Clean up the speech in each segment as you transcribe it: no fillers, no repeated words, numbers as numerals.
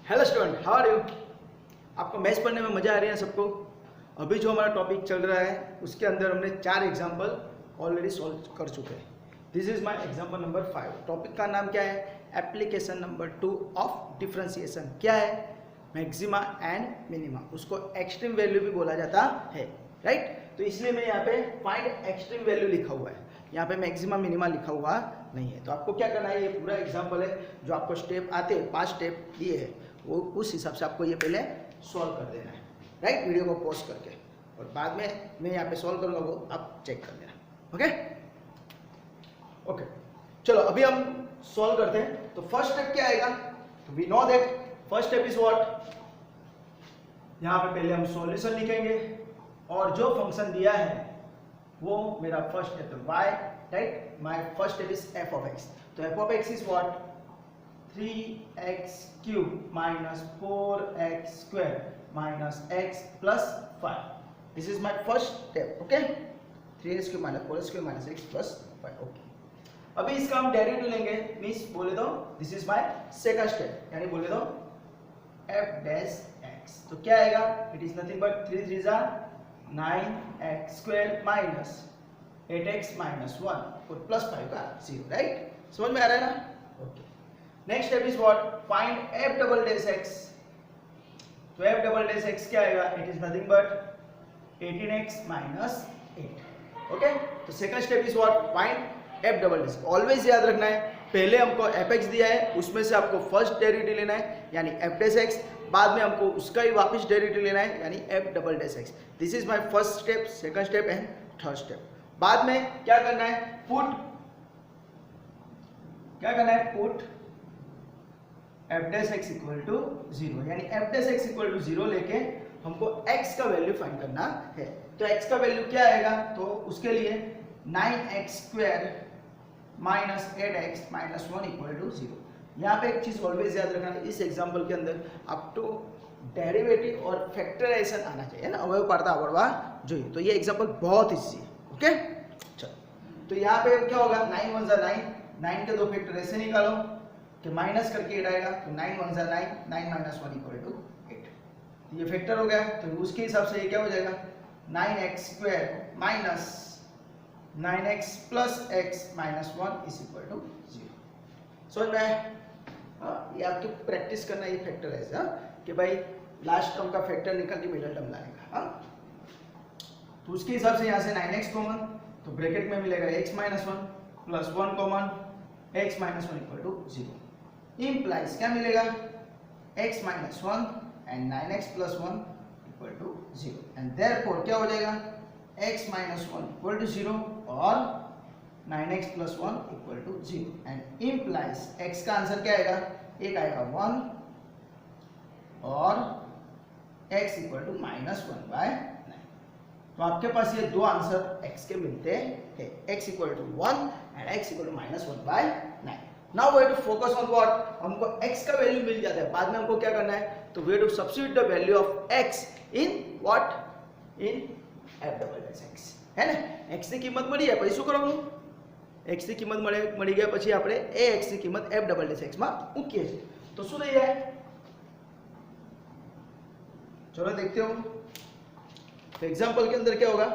Hello student, how are you. आपको maths पढ़ने में मजा आ रही है सबको। अभी जो हमारा टॉपिक चल रहा है उसके अंदर हमने 4 एग्जाम्पल ऑलरेडी सॉल्व कर चुके हैं। This is my example number 5। Topic का नाम क्या है? Application number 2 of differentiation. क्या है? Maxima and minima. उसको एक्सट्रीम वैल्यू भी बोला जाता है, राइट। तो इसलिए मैं यहाँ पे फाइंड एक्सट्रीम वैल्यू लिखा हुआ है, यहाँ पे मैक्सिमा मिनिमा लिखा हुआ नहीं है। तो आपको क्या करना है, ये पूरा एग्जाम्पल है जो आपको स्टेप आते हैं, 5 स्टेप दिए हैं, वो उस हिसाब से आपको ये पहले सॉल्व कर देना है, राइट। वीडियो को पॉज करके, और बाद में मैं यहाँ पे सॉल्व करूँगा, वो आप चेक कर लेना। ओके ओके, चलो अभी हम सॉल्व करते हैं। तो फर्स्ट स्टेप क्या आएगा? तो we know that first step is what. यहाँ पे पहले हम सॉल्यूशन लिखेंगे, और जो फंक्शन दिया है वो मेरा फर्स्ट स्टेप है y, right. My first step is f of x। तो f of x is what? 3x cube minus 4x square minus x plus 5। This is my first step, okay. 3x cube minus 4x square minus x plus 5, okay. अभी इसका हम derivative लेंगे, means बोले तो this is my second step, यानी बोले तो f dash x। तो क्या आएगा? इट इज नथिंग बट 3 3 जा 9x square minus 8x minus 1 और प्लस 5 का 0, राइट। समझ में आ रहा है ना? Okay. Next step is what? Find f double dash x। तो f डबल डैश x क्या आएगा? It is nothing but 18x minus 8, okay. तो second step is what? Find f double dash. Always याद रखना है, पहले हमको fx दिया है, उसमें से आपको फर्स्ट डेरिवेटिव लेना है यानी f डैश x, बाद में हमको उसका ही वापस डेरिवेटिव लेना है यानी f double dash x। This is my first step, second step and third step. बाद में क्या करना है? Put f dash x equal to 0, यानी f dash x equal to 0 लेके हमको x का वैल्यू फाइंड करना है। तो x का वैल्यू क्या आएगा? तो उसके लिए 9x square minus 8x minus 1 equal to 0। यहाँ पे एक चीज ऑलवेज याद रखना, इस एग्जाम्पल के अंदर आपको डेरिवेटिव और फैक्टराइजेशन आना चाहिए ना, अवयव पार्ता आवड़वा જોઈએ। तो ये एग्जाम्पल बहुत इजी है, ओके। चलो, तो यहाँ पे क्या होगा? 9 1 जा 9, 9 के दो फैक्टर ऐसे निकालो कि माइनस करके 8 आएगा। तो 9 1 जा 9, 9 माइनस 1 इक्वल टू 8। ये फैक्टर हो गया, तो उसके हिसाब से ये क्या हो जाएगा? 9x square minus 9x plus x minus 1 is equal to 0। समझ में? ये आपको प्रैक्टिस करना, ये फैक्टर है कि भाई लास्ट टर्म का फैक्टर निकल के मिडिल टर्म लाने का। तो उसके हिसाब से यहाँ से 9x कॉमन, तो ब्रैकेट में मिलेगा x minus 1 plus 1 common, x minus 1 equal to 0। Implies क्या मिलेगा? x minus 1 and 9x plus 1 equal to 0, and therefore क्या हो जाएगा? x माइनस 1 इक्वल टू 0 और 9x plus 1 equal to 0, and implies x का आंसर क्या आएगा? एक आएगा 1 और x equal to minus 1 by 9। तो आपके पास ये दो आंसर x के मिलते हैं, x equal to 1 and x equal to minus 1 by 9। Now we have to focus on what? हमको x का वैल्यू मिल जाता है, बाद में हमको क्या करना है? तो we have to substitute the value of x in what? In f double dash x, है ને? x ની કિંમત મળી જાય પછી શું કરવાનું? x ની કિંમત મળી ગયા પછી આપણે એ x ની કિંમત f ડબલ ડેશ x માં મૂકીએ છીએ, તો શું થઈ જાય? चलो देखते हो। तो एग्जांपल के अंदर क्या होगा?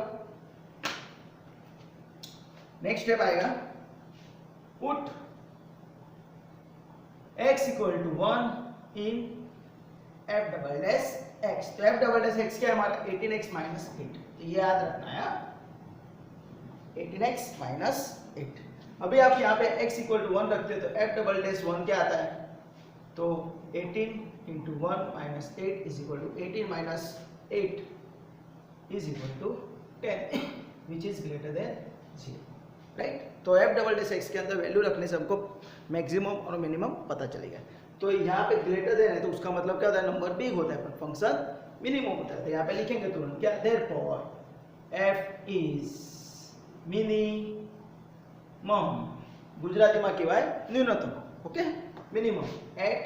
नेक्स्ट स्टेप आएगा, put x equal to 1 in f double dash x। तो f डबल डैश x क्या है हमारा? 18x minus 8। तो ये याद रखना है, 18x माइनस 8। अभी आप यहाँ पे x इक्वल टू 1 रखते हैं तो f डबल डैश 1 क्या आता है? तो 18 into 1 minus 8 is equal to 18 minus 8 is equal to 10 which is greater than 0, right. तो f डबल डैश x के अंदर वैल्यू रखने से हमको मैक्सिमम और मिनिमम पता चलेगा। तो यहाँ पे ग्रेटर देन है तो उसका मतलब क्या होता है? नंबर बिग होता है पर फंक्शन मिनिमम होता है। तो यहाँ पे लिखेंगे तुरंत क्या? Therefore f is minimum, Gujarati में कहेवाय न्यूनतम, okay. Minimum at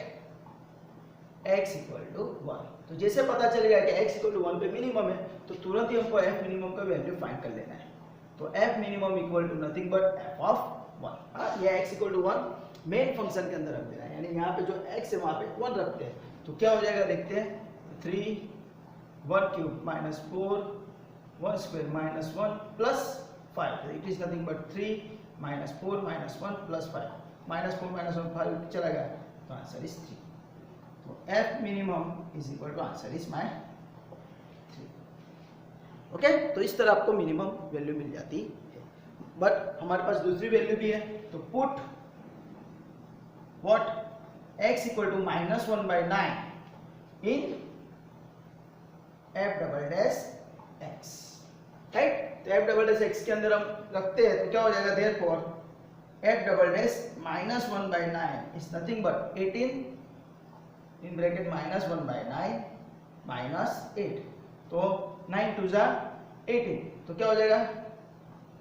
x equal to 1। तो जैसे पता चलेगा कि x इक्वल टू 1 पे मिनिमम है तो तुरंत ही हमको f मिनिमम का वैल्यू फाइंड कर लेना है। तो f minimum equal to nothing but f of 1। ये x equal to 1 main function के अंदर रख देना है, यानी यहाँ पे जो x है वहाँ पे 1 रखते हैं। तो क्या हो जाएगा देखते हैं, 3 1 cube minus 4 1 square minus 1 plus 5, it is nothing but 3 minus 4 minus 1 plus 5, minus 4 minus 1 5 चला गया, तो आंसर इज 3। तो F minimum is equal to answer is my 3। Okay, तो इस तरह आपको मिनिमम वैल्यू मिल जाती है। बट हमारे पास दूसरी वैल्यू भी है, तो put what x equal to -1/9 in f double dash x, right. तो f डबल डैश x के अंदर हम रखते हैं तो क्या हो जाएगा, therefore f double dash -1/9 is nothing but 18 in bracket -1/9 -8, तो 9 2 जा 18, तो क्या हो जाएगा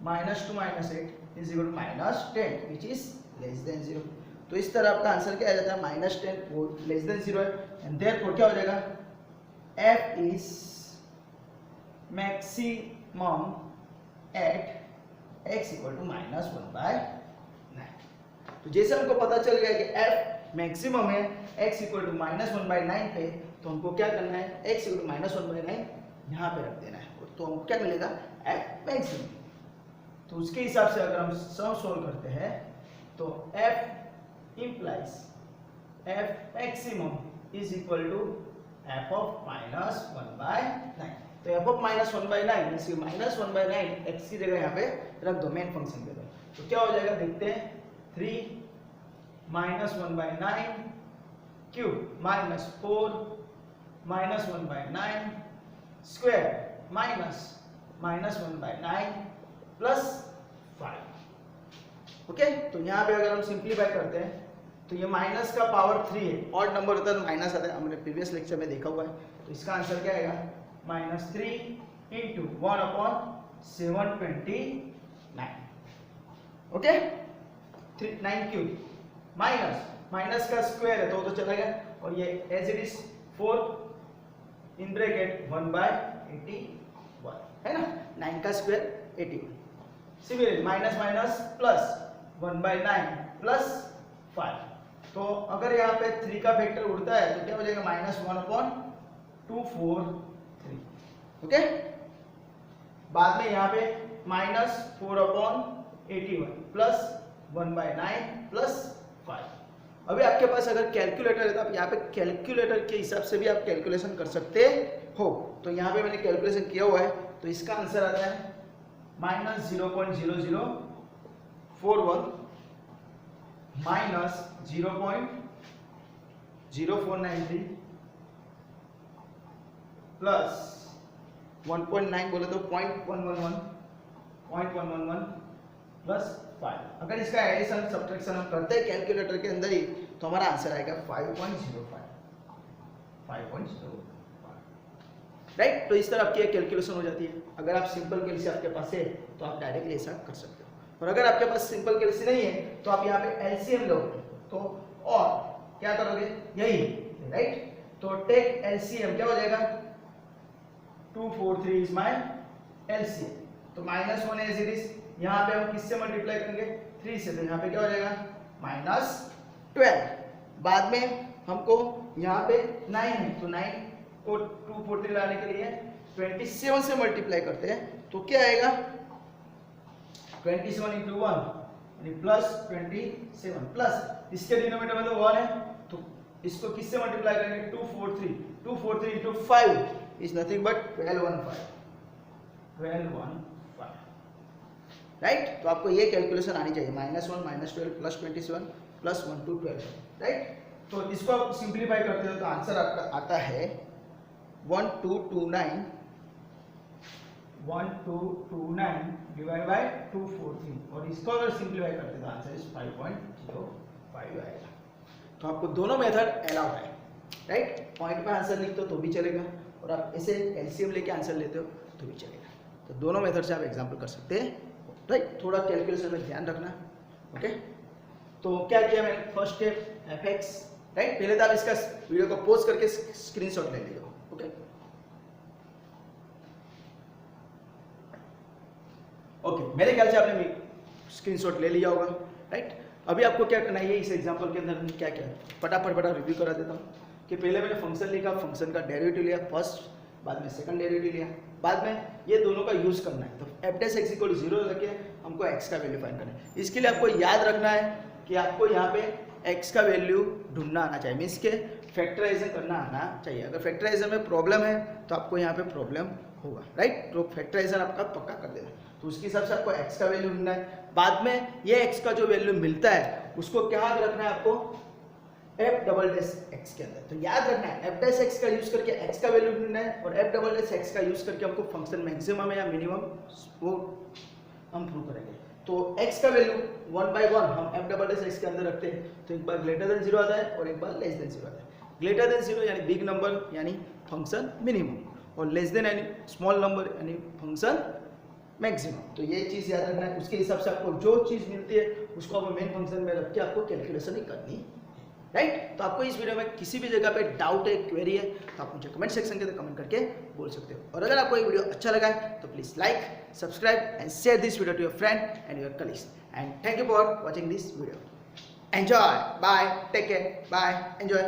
-2 -8 is equal to -10 which is less than 0। तो इस तरह आपका आंसर क्या आ जाता है, -10 वो लेस देन 0 है, एंड देयरफॉर क्या हो जाएगा, f is maximum at x equal to -1/9। तो जैसे हमको पता चल गया कि f मैक्सिमम है x इक्वल टू -1/9 पे, तो हमको क्या करना है, x इक्वल टू -1/9 यहाँ पे रख देना है, तो हमको क्या मिलेगा, f मैक्सिमम। तो उसके हिसाब से अगर हम सम सोल्व करते हैं तो f implies f maximum is equal to f of -1/9। तो f of -1/9 मींस -1/9 x की जगह यहाँ पे रख दो, मेन फंक्शन पे दो, तो क्या हो जाएगा देखते हैं, 3 -1/9 cube minus 4 -1/9 square -1/9 plus 5। Okay, तो यहाँ पे अगर हम सिंप्लीफाई करते हैं तो ये माइनस का पावर 3 है, ऑड नंबर होता है तो माइनस आता है, हमने प्रीवियस लेक्चर में देखा हुआ है। तो इसका आंसर क्या आएगा, -3 इंटू 1/729। ओके, 9 क्यूब माइनस का स्क्वायर है तो चला गया, और ये as it is 4 in bracket 1/81 है ना, 9 का square 81। Similarly minus minus plus 1/9 plus 5, तो अगर यहाँ पे 3 का फैक्टर उड़ता है तो क्या हो जाएगा, -1/243। ओके, बाद में यहाँ पे -4/81 प्लस 1/9 प्लस 5। अभी आपके पास अगर कैलकुलेटर है तो आप यहाँ पे कैलकुलेटर के हिसाब से भी आप कैलकुलेशन कर सकते हो। तो यहाँ पे मैंने कैलकुलेशन किया हुआ है, तो इसका आंसर आता है -0.0041 -0.0493 प्लस 1.9 बोले तो 0.111 प्लस 5। अगर इसका एडिशन सब्ट्रैक्शन हम करते हैं कैलकुलेटर के अंदर ही तो हमारा आंसर आएगा 5.05, राइट। तो इस तरह आपकी कैलकुलेशन हो जाती है। अगर आप सिंपल कैलसी आपके पास है तो आप डायरेक्टली ऐसा कर सकते हो, और अगर आपके पास सिंपल कैलसी नहीं है तो आप यहाँ पे एलसीएम लोगे, तो और क्या करोगे, यही, राइट। तो टेक एलसीएम, क्या हो जाएगा, 243 इज माय एलसीएम। तो -1 एज इट इज, यहाँ पे हम किससे मल्टीप्लाई करेंगे, 3 से, तो यहाँ पे क्या हो जाएगा -12। बाद में हमको यहाँ पे 9 है, तो 9 को 243 लाने के लिए 27 से मल्टीप्लाई करते हैं, तो क्या आएगा 27 इंटू 1 प्लस 27 प्लस इसके डिनोमिनेटर में तो 1 है, तो इसको किससे मल्टीप्लाई करेंगे, 243 into 5 is nothing but 1215, right. तो आपको ये कैलकुलेशन आनी चाहिए, -1 -12 प्लस 27 प्लस 1 to 12, राइट। तो इसको आप सिंप्लीफाई करते हो तो आंसर आपका आता है 1229 डिवाइड बाय 243, और इसको अगर सिंप्लीफाई करते हैं तो आंसर इज 5.05 आएगा। तो आपको दोनों मेथड अलाउड है, राइट। पॉइंट पे आंसर लिखते हो तो भी चलेगा, और आप ऐसे एलसीएम लेके आंसर लेते हो तो भी चलेगा। तो दोनों मेथड से आप एग्जाम्पल कर सकते हैं, राइट। थोड़ा कैलकुलेशन में ध्यान रखना, ओके। तो क्या किया मैंने, फर्स्ट स्टेप fx, राइट। पहले तो आप इसका वीडियो को पॉज करके स्क्रीनशॉट ले लीजिए, ओके। ओके, मेरे ख्याल से आपने स्क्रीनशॉट ले लिया होगा, राइट। अभी आपको क्या करना है, इस एग्जांपल के अंदर क्या क्या फटाफट रिव्यू करा देता हूँ कि पहले मैंने फंक्शन लिखा, फंक्शन का डेरिवेटिव लिया फर्स्ट, बाद में सेकंड डेरिवेटिव लिया, बाद में ये दोनों का यूज करना है। तो एफ डैश एक्स इक्वल 0 रख के हमको एक्स का वैल्यू फाइंड करना है। इसके लिए आपको याद रखना है कि आपको यहाँ पे एक्स का वैल्यू ढूंढना आना चाहिए, मीन्स के फैक्टराइजेशन करना आना चाहिए। अगर फैक्टराइजेशन में प्रॉब्लम है तो आपको यहाँ पे प्रॉब्लम होगा, राइट। तो फैक्टराइजेशन आपका पक्का कर देना, तो उसके हिसाब से आपको एक्स का वैल्यू ढूंढना है। बाद में ये एक्स का जो वैल्यू मिलता है उसको क्या रखना है आपको, एफ डबल डैश एक्स के अंदर। तो याद रखना है एफ डैश एक्स का यूज करके एक्स का वैल्यू ढूंढना है, और एफ डबल डैश एक्स का यूज करके हमको फंक्शन मैक्सिमम या मिनिमम वो हम प्रूव करेंगे। तो x का वैल्यू 1/1 हम एफ डबल डैश एक्स के अंदर रखते हैं, तो एक बार ग्रेटर देन 0 आता है और एक बार लेस देन 0 आता है। ग्रेटर देन 0 यानी बिग नंबर यानी फंक्शन मिनिमम, और लेस देन यानी स्मॉल नंबर यानी फंक्शन मैक्सिमम। तो ये चीज़ याद रखना है। उसके हिसाब से आपको जो चीज़ मिलती है उसको आपको मेन फंक्शन में रख के आपको कैलकुलेशन ही करनी है, राइट। तो आपको इस वीडियो में किसी भी जगह पे डाउट है, क्वेरी है, तो आप मुझे कमेंट सेक्शन के अंदर कमेंट करके बोल सकते हो। और अगर आपको ये वीडियो अच्छा लगा है तो please like, subscribe and share this video to your friend and your colleagues, and thank you for watching this video. Enjoy, bye, take care, bye, enjoy.